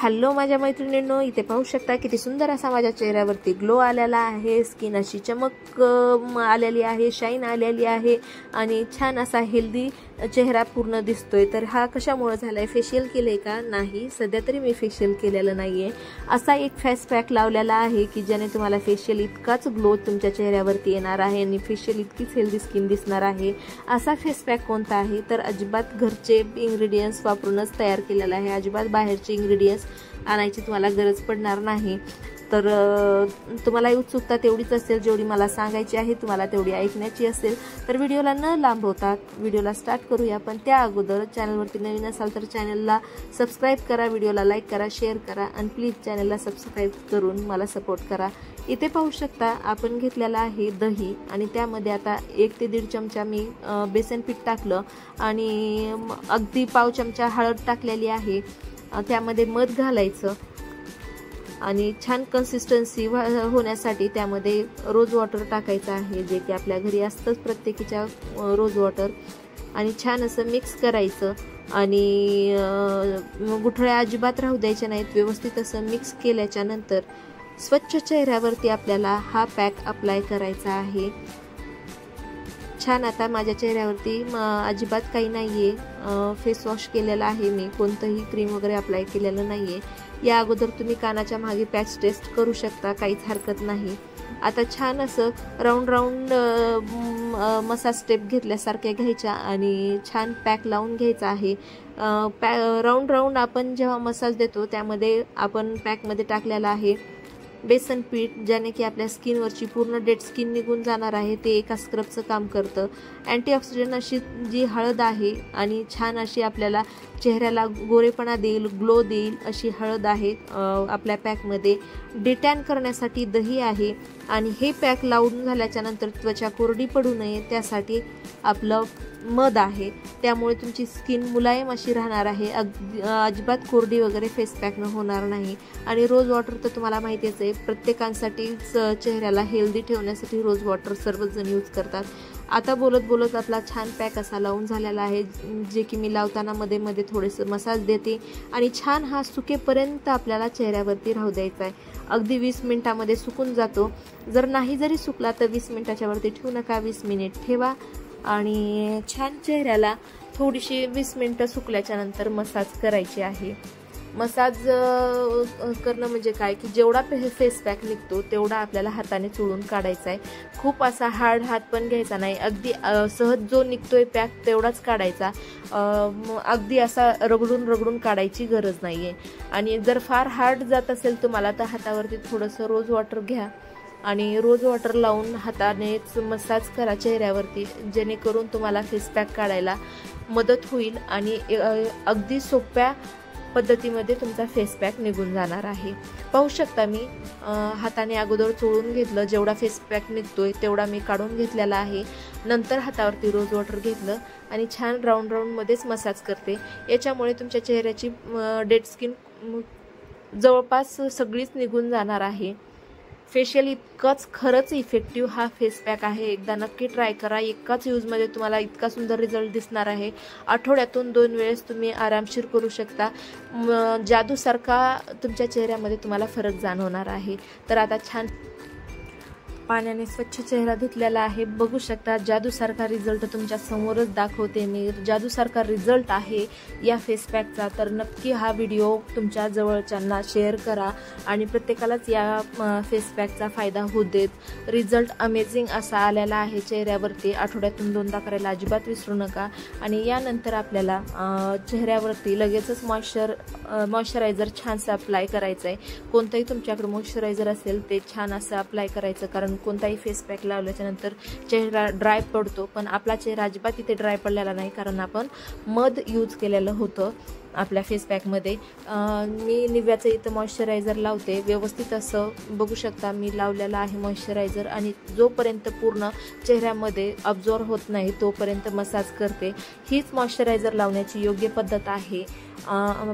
Hello माझ्या मैत्रिणींनो, इथे पाहू शकता किती सुंदर असा माझ्या चेहऱ्यावरती ग्लो आलेला आहे। स्किन अशी चमक आलेली आहे, शाईन आलेली आहे आणि छान असा हेल्दी चेहरा पूर्ण दिसतोय। तर हा कशामुळे झालाय? फेशियल केले का? नाही, सध्या तरी मी फेशियल केलेलं नाहीये। असा एक फेस पॅक लावलेला आहे की ज्याने तुम्हाला फेशियल इतकाच ग्लो तुमच्या चेहऱ्यावरती येणार आहे आणि फेशियल इतकीच हेल्दी स्किन दिसणार आहे। असा फेस पॅक कोणता आहे? तर अजिबात घरचे इंग्रेडियंट्स वापरूनच तयार केलेला आहे। अजिबात बाहेरचे इंग्रेडियंट्स आणायची तुम्हाला गरज पडणार नाही। तर तुम्हाला उत्सुकता तेवढीच असेल जेवढी मला सांगायची आहे, तुम्हाला तेवढी ऐकण्याची असेल। तर व्हिडिओला न लांबवता व्हिडिओला स्टार्ट करूया। पण त्या अगोदर चॅनलवरती नवीन असाल तर चॅनलला सबस्क्राईब करा, व्हिडिओला लाईक करा, शेअर करा आणि प्लीज चॅनलला सबस्क्राईब करून मला सपोर्ट करा। इथे पाहू शकता आपण घेतलेला आहे दही आणि त्यामध्ये आता 1 ते 1.5 चमचा मी बेसन पीठ टाकलं आणि अगदी पाव चमचा हळद टाकलेली आहे। त्यामध्ये मध घालायचं आणि छान कन्सिस्टन्सी होण्यासाठी त्यामध्ये रोज वॉटर टाकायचं आहे, जे की आपल्या घरी असतंच प्रत्येकीच्या रोज वॉटर। आणि छान असं मिक्स करायचं आणि गुठळ्या अजिबात राहू द्यायच्या नाहीत। व्यवस्थित असं मिक्स केल्याच्या नंतर स्वच्छ चेहऱ्यावरती आपल्याला हा पॅक अप्लाय करायचा आहे। छान आता माझ्या चेहऱ्यावरती अजिबात काही नाहीये, फेस वॉश केलेला आहे मी, कोणतंही क्रीम वगैरे अप्लाय केलेलं नाहीये। या अगोदर तुम्ही कानाच्या मागे पॅच टेस्ट करू शकता, काहीच हरकत नाही। आता छान असं राऊंड राऊंड मसाज स्टेप घेतल्यासारख्या घ्यायच्या आणि छान पॅक लावून घ्यायचा आहे। राऊंड राऊंड आपण जेव्हा मसाज देतो त्यामध्ये आपण पॅकमध्ये टाकलेला आहे बेसन पीठ, ज्याने की आपल्या स्किनवरची पूर्ण डेड स्किन निघून जाणार आहे। ते एका स्क्रबचं काम करतं। अँटीऑक्सिडंट अशी जी हळद आहे आणि छान अशी आपल्याला चेहऱ्याला गोरेपणा देईल, ग्लो देईल अशी हळद आहे आपल्या पॅकमध्ये। डिटॅन करण्यासाठी दही आहे आणि हे पॅक लावून झाल्याच्या नंतर त्वचा कोरडी पडू नये त्यासाठी आपलं मध आहे। त्यामुळे तुमची स्किन मुलायम अशी राहणार आहे, अजिबात कोरडी वगैरे फेस पॅकनं होणार नाही। आणि रोज वॉटर तर तुम्हाला माहितीच आहे, प्रत्येकांसाठीच चेहऱ्याला हेल्दी ठेवण्यासाठी रोज वॉटर सर्वजण यूज करतात। आता बोलत बोलत आपला छान पॅक असा लावून झालेला आहे, जे की मी लावताना मध्ये मध्ये थोडेसं मसाज देते आणि छान हा सुकेपर्यंत आपल्याला चेहऱ्यावरती राहू द्यायचा आहे। अगदी 20 मिनिटामध्ये सुकून जातो। जर नाही जरी सुकला तर 20 मिनिटाच्या वरती ठेवू नका, 20 मिनिट ठेवा आणि छान चेहऱ्याला थोडीशी 20 मिनिटं सुकल्याच्या नंतर मसाज करायची आहे। मसाज करणं म्हणजे काय की जेवढा फेस पॅक निघतो तेवढा आपल्याला हाताने चोळून काढायचा आहे। खूप असा हार्ड हात पण घ्यायचा नाही, अगदी सहज जो निघतोय पॅक तेवढाच काढायचा। अगदी असा रगडून रगडून काढायची गरज नाही आहे। आणि जर फार हार्ड जात असेल तुम्हाला तर हातावरती थोडंसं रोज वॉटर घ्या आणि रोज वॉटर लावून हातानेच मसाज करा चेहऱ्यावरती, जेणेकरून तुम्हाला फेस पॅक काढायला मदत होईल आणि अगदी सोप्या पद्धतीमध्ये तुमचा फेस पॅक निघून जाणार आहे। पाहू शकता मी हाताने अगोदर चोळून घेतलं, जेवढा फेस पॅक निघतोय तेवढा मी काढून घेतलेला आहे। नंतर हातावरती रोज वॉटर घेतलं आणि छान राऊंड राऊंडमध्येच मसाज करते। याच्यामुळे तुमच्या चेहऱ्याची डेड स्किन जवळपास सगळीच निघून जाणार आहे। फेशियल इतकंच खरंच इफेक्टिव्ह हा फेस पॅक आहे, एकदा नक्की ट्राय करा। एकाच यूजमध्ये तुम्हाला इतका सुंदर रिझल्ट दिसणार आहे। आठवड्यातून 2 वेळेस तुम्ही आरामशीर करू शकता। जादूसारखा तुमच्या चेहऱ्यामध्ये तुम्हाला फरक जाणवणार आहे। तर आता छान पाण्याने स्वच्छ चेहरा धुतलेला आहे, बघू शकता जादूसारखा रिझल्ट तुमच्या समोरच दाखवते मी। जादूसारखा रिझल्ट आहे या फेस पॅकचा। तर नक्की हा व्हिडिओ तुमच्या जवळच्यांना शेअर करा आणि प्रत्येकालाच या फेस पॅकचा फायदा होऊ देत। रिझल्ट अमेझिंग असा आलेला आहे चेहऱ्यावरती। आठवड्यातून 2दा करायला अजिबात विसरू नका। आणि यानंतर आपल्याला चेहऱ्यावरती लगेचच मॉइश्चरायझर छानसं अप्लाय करायचं आहे। कोणतंही तुमच्याकडे मॉइश्चरायझर असेल ते छान असं अप्लाय करायचं, कारण कोणताही फेस पॅक लावल्याच्या नंतर चेहरा ड्राय पडतो, पण आपला चेहरा अजिबात इथे ड्राय पडलेला नाही, कारण आपण मध यूज केलेलं होतं आपल्या फेस पॅकमध्ये। मी निव्याचं इथं मॉइश्चरायझर लावते, व्यवस्थित असं बघू शकता मी लावलेलं आहे मॉइश्चरायझर आणि जोपर्यंत पूर्ण चेहऱ्यामध्ये अब्झॉर्ब होत नाही तोपर्यंत मसाज करते। हीच मॉइश्चरायझर लावण्याची योग्य पद्धत आहे।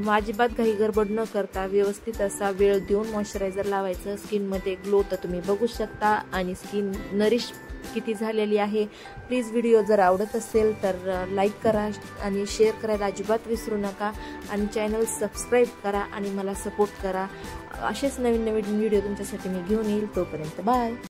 अजिबात घाई गडबड न करता व्यवस्थित असा वेळ देऊन मॉइश्चरायझर लावायचं। स्किनमध्ये ग्लो तर तुम्ही बघू शकता आणि स्किन नरिश किती झालेली आहे. प्लीज व्हिडिओ जर आवडत असेल तर लाईक करा आणि शेअर करायला अजिबात विसरू नका आणि चॅनल सबस्क्राईब करा आणि मला सपोर्ट करा. असेच नवीन नवीन व्हिडिओ तुमच्यासाठी मी घेऊन येईल. तोपर्यंत बाय.